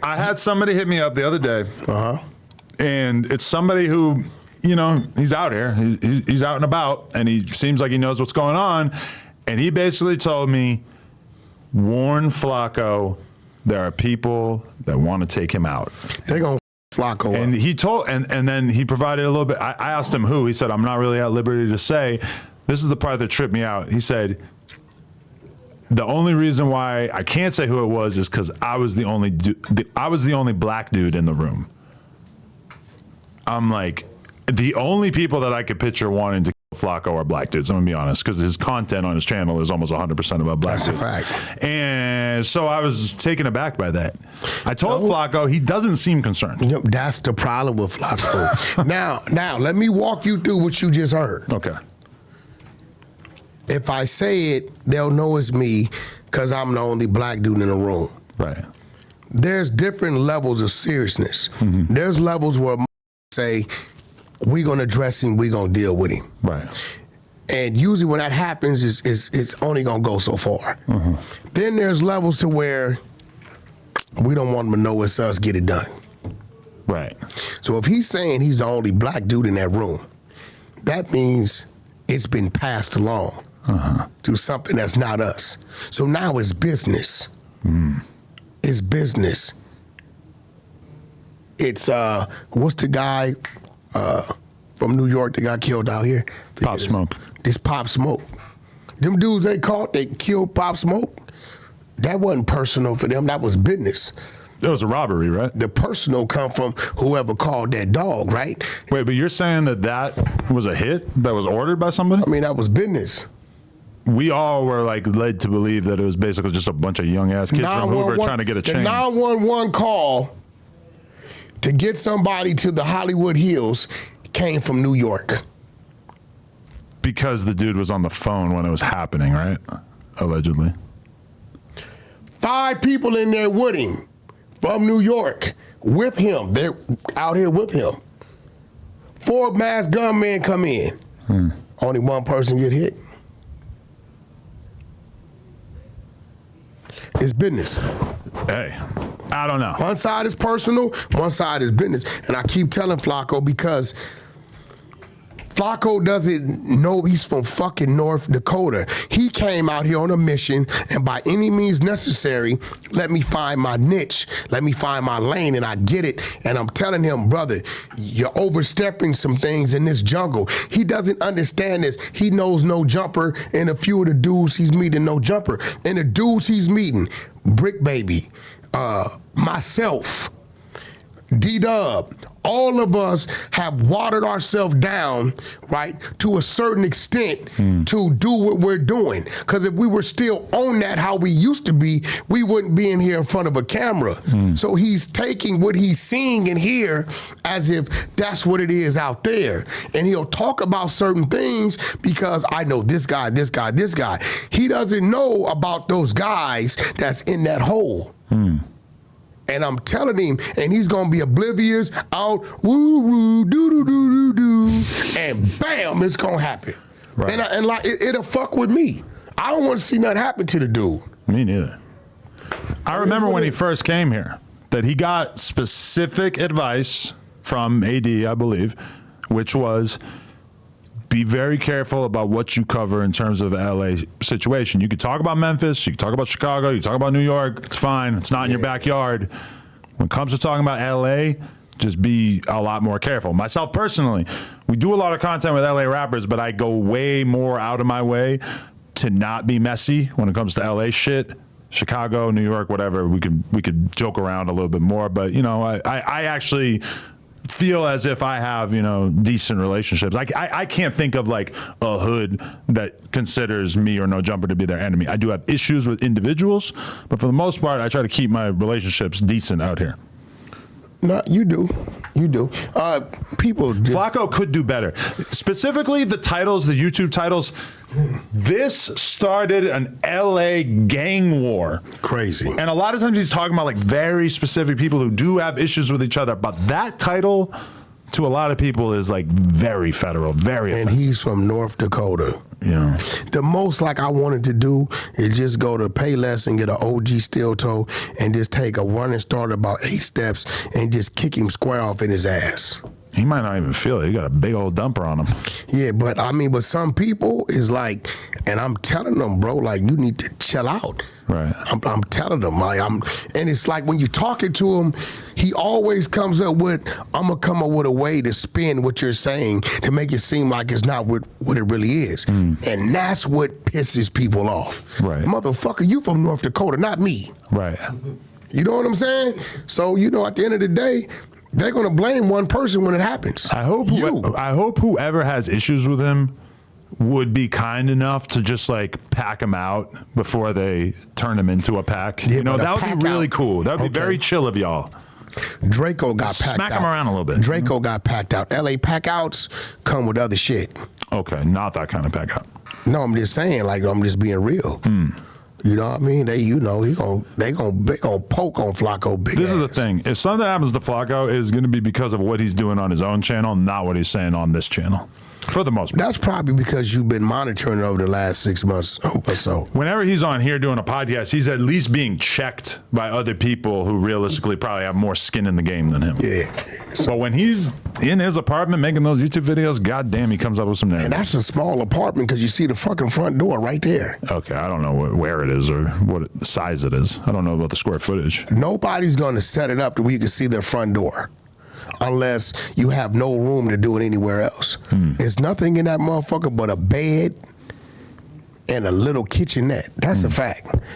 I had somebody hit me up the other day, and it's somebody who, you know, he's out here, he's out and about, and he seems like he knows what's going on, and he basically told me, warn Flakko, there are people that want to take him out. They're going to Flakko and up. he told, and then he provided a little bit. I asked him who. He said, I'm not really at liberty to say. This is the part that tripped me out. He said, the only reason why I can't say who it was is because I was the only black dude in the room. I'm like, the only people that I could picture wanting to kill Flakko are black dudes. I'm gonna be honest, because his content on his channel is almost 100% about black dudes. That's a fact. And so I was taken aback by that. I told Flakko he doesn't seem concerned. You know, that's the problem with Flakko. now, let me walk you through what you just heard. Okay. If I say it, they'll know it's me because I'm the only black dude in the room. Right. There's different levels of seriousness. There's levels where say, we're going to address him, we're going to deal with him. Right. And usually when that happens, it's only going to go so far. Then there's levels to where we don't want him to know it's us, get it done. Right. So if he's saying he's the only black dude in that room, that means it's been passed along to something that's not us. So now it's business. It's business. It's, what's the guy from New York that got killed out here? Pop Smoke. This Pop Smoke. Them dudes they killed Pop Smoke. That wasn't personal for them, that was business. It was a robbery, right? The personal come from whoever called that dog, right? Wait, but you're saying that was a hit that was ordered by somebody? I mean, that was business. We all were like led to believe that it was basically just a bunch of young ass kids from Hoover trying to get a chain. The 911 call to get somebody to the Hollywood Hills came from New York. Because the dude was on the phone when it was happening, right? Allegedly. 5 people in there with him from New York with him. They're out here with him. 4 masked gunmen come in. Only 1 person get hit. It's business. Hey, I don't know. One side is personal, one side is business. And I keep telling Flakko because Flakko doesn't know he's from fucking North Dakota. He came out here on a mission, and by any means necessary, let me find my niche, let me find my lane, and I get it. And I'm telling him, brother, you're overstepping some things in this jungle. He doesn't understand this. He knows No Jumper, and a few of the dudes he's meeting No Jumper. And the dudes he's meeting, Brick Baby, myself, D-Dub, all of us have watered ourselves down, right, to a certain extent to do what we're doing. Because if we were still on that how we used to be, we wouldn't be in here in front of a camera. So he's taking what he's seeing and hear as if that's what it is out there. And he'll talk about certain things because I know this guy, this guy, this guy. He doesn't know about those guys that's in that hole. And I'm telling him, and he's gonna be oblivious, out, woo-woo, do-do-do-do-do, and bam, it's gonna happen. Right. And like, it'll fuck with me. I don't wanna see nothing happen to the dude. Me neither. I remember when he first came here, that he got specific advice from AD, I believe, which was, be very careful about what you cover in terms of the LA situation. You could talk about Memphis, you could talk about Chicago, you could talk about New York, it's fine, it's not in your backyard. When it comes to talking about LA, just be a lot more careful. Myself personally, we do a lot of content with LA rappers, but I go way more out of my way to not be messy when it comes to LA shit. Chicago, New York, whatever, we could joke around a little bit more, but you know, I actually feel as if I have, you know, decent relationships. I can't think of like a hood that considers me or No Jumper to be their enemy. I do have issues with individuals, but for the most part, I try to keep my relationships decent out here. No, you do. You do. People just... Flakko could do better. Specifically, the titles, the YouTube titles, this started an LA gang war. Crazy. And a lot of times he's talking about like very specific people who do have issues with each other. But that title to a lot of people is like very federal, very And offensive. he's from North Dakota. Yeah. The most like I wanted to do is just go to Payless and get an OG steel toe and just take a running start about 8 steps and just kick him square off in his ass. He might not even feel it. He got a big old dumper on him. Yeah, but I mean, but some people is like, and I'm telling them, bro, like you need to chill out. Right. I'm telling them, like and it's like when you're talking to him, he always comes up with, I'm gonna come up with a way to spin what you're saying to make it seem like it's not what it really is, and that's what pisses people off. Right. Motherfucker, you from North Dakota, not me. Right. You know what I'm saying? So at the end of the day, they're gonna blame one person when it happens. I hope whoever has issues with him would be kind enough to just like pack him out before they turn him into a pack. Yeah, but that would be really out- cool. That would be Okay. very chill of y'all. Draco got packed out. Smack him around a little bit. Draco got packed out. LA pack outs come with other shit. Okay, not that kind of pack out. No, I'm just saying, like I'm just being real. You know what I mean? They gonna poke on Flakko big This ass. is the thing. If something happens to Flakko, it's going to be because of what he's doing on his own channel, not what he's saying on this channel. For the most part. That's probably because you've been monitoring it over the last 6 months or so. Whenever he's on here doing a podcast, he's at least being checked by other people who realistically probably have more skin in the game than him. Yeah. But when he's in his apartment making those YouTube videos, goddamn, he comes up with some And narrative. that's a small apartment because you see the fucking front door right there. Okay, I don't know where it is or what size it is. I don't know about the square footage. Nobody's going to set it up to where you can see their front door unless you have no room to do it anywhere else. There's nothing in that motherfucker but a bed and a little kitchenette. That's a fact.